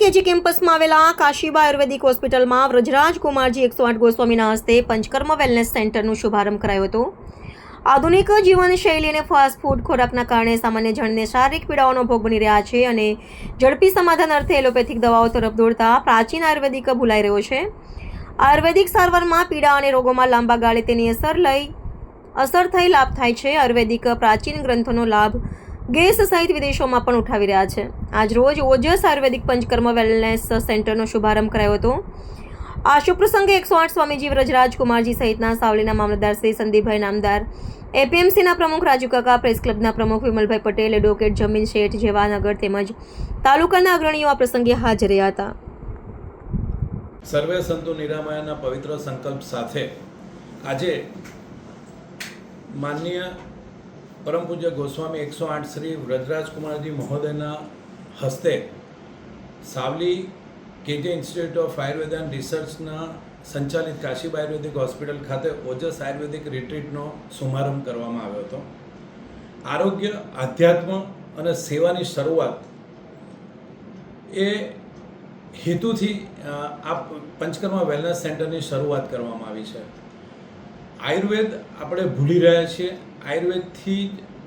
KG કેમ્પસમાં આવેલા કાશીબા આયુર્વેદિક હોસ્પિટલમાં વ્રજરાજ કુમારજી 108 ગોસ્વામીના હસ્તે પંચકર્મ વેલનેસ સેન્ટરનો શુભારંભ કરાયો હતો। આધુનિક જીવનશૈલી અને ફાસ્ટ ફૂડ ખોરાકના કારણે સામાન્ય જણને શારીરિક પીડાઓનો ભોગ બની રહ્યા છે અને ઝડપી સમાધાન અર્થે એલોપેથિક દવાઓ તરફ દોડતા પ્રાચીન આયુર્વેદિક ભૂલાઈ રહ્યો છે। આયુર્વેદિક સારવારમાં પીડા અને રોગોમાં લાંબા ગાળે તેની અસર થઈ લાભ થાય છે। આયુર્વેદિક પ્રાચીન ગ્રંથોનો લાભ ગેસ સહિત વિદેશોમાં પણ ઉઠાવી રહ્યા છે। આજ રોજ ઓજસ આયુર્વેદિક પંચકર્મ વેલનેસ સેન્ટરનો શુભારંભ કરાયો હતો। આ શુભ પ્રસંગે 108 સ્વામીજી વ્રજરાજ કુમારજી સહિતના સાવલીના મામલતદાર શ્રી સંદીપભાઈ નામદાર, એપીએમસીના પ્રમુખ રાજુ કાકા, પ્રેસ ક્લબના પ્રમુખ વિમલભાઈ પટેલ, એડવોકેટ જમીન શેઠ જેવા નગર તેમજ તાલુકાના અગ્રણીઓ આ પ્રસંગે હાજર રહ્યા હતા। સર્વે સંતો નિરામયના પવિત્ર સંકલ્પ સાથે આજે માનનીય પરમ પૂજ્ય ગોસ્વામી 108 શ્રી વ્રજરાજ કુમારજી મહોદયના હસ્તે સાવલી કેજે ઇન્સ્ટિટ્યૂટ ઓફ આયુર્વેદ એન્ડ રિસર્ચના સંચાલિત કાશીબા આયુર્વેદિક હોસ્પિટલ ખાતે ઓજસ આયુર્વેદિક રિટ્રીટનો શુભારંભ કરવામાં આવ્યો હતો। આરોગ્ય, આધ્યાત્મ અને સેવાની શરૂઆત એ હેતુથી આ પંચકર્મ વેલનેસ સેન્ટરની શરૂઆત કરવામાં આવી છે। આયુર્વેદ આપણે ભૂલી રહ્યા છીએ, આયુર્વેદથી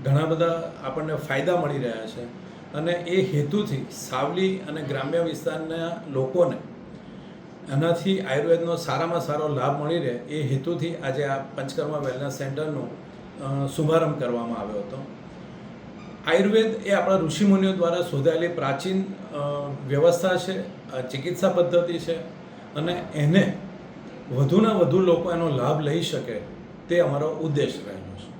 ઘણા બધા આપણને ફાયદા મળી રહ્યા છે અને એ હેતુથી સાવલી અને ગ્રામ્ય વિસ્તારના લોકોને એનાથી આયુર્વેદનો સારામાં સારો લાભ મળી રહે એ હેતુથી આજે આ પંચકર્મ વેલનેસ સેન્ટરનો શુભારંભ કરવામાં આવ્યો હતો। આયુર્વેદ એ આપણા ઋષિમુનિઓ દ્વારા શોધાયેલી પ્રાચીન વ્યવસ્થા છે, ચિકિત્સા પદ્ધતિ છે અને એને વધુના વધુ લોકો એનો લાભ લઈ શકે તે અમારો ઉદ્દેશ રહેલો છે।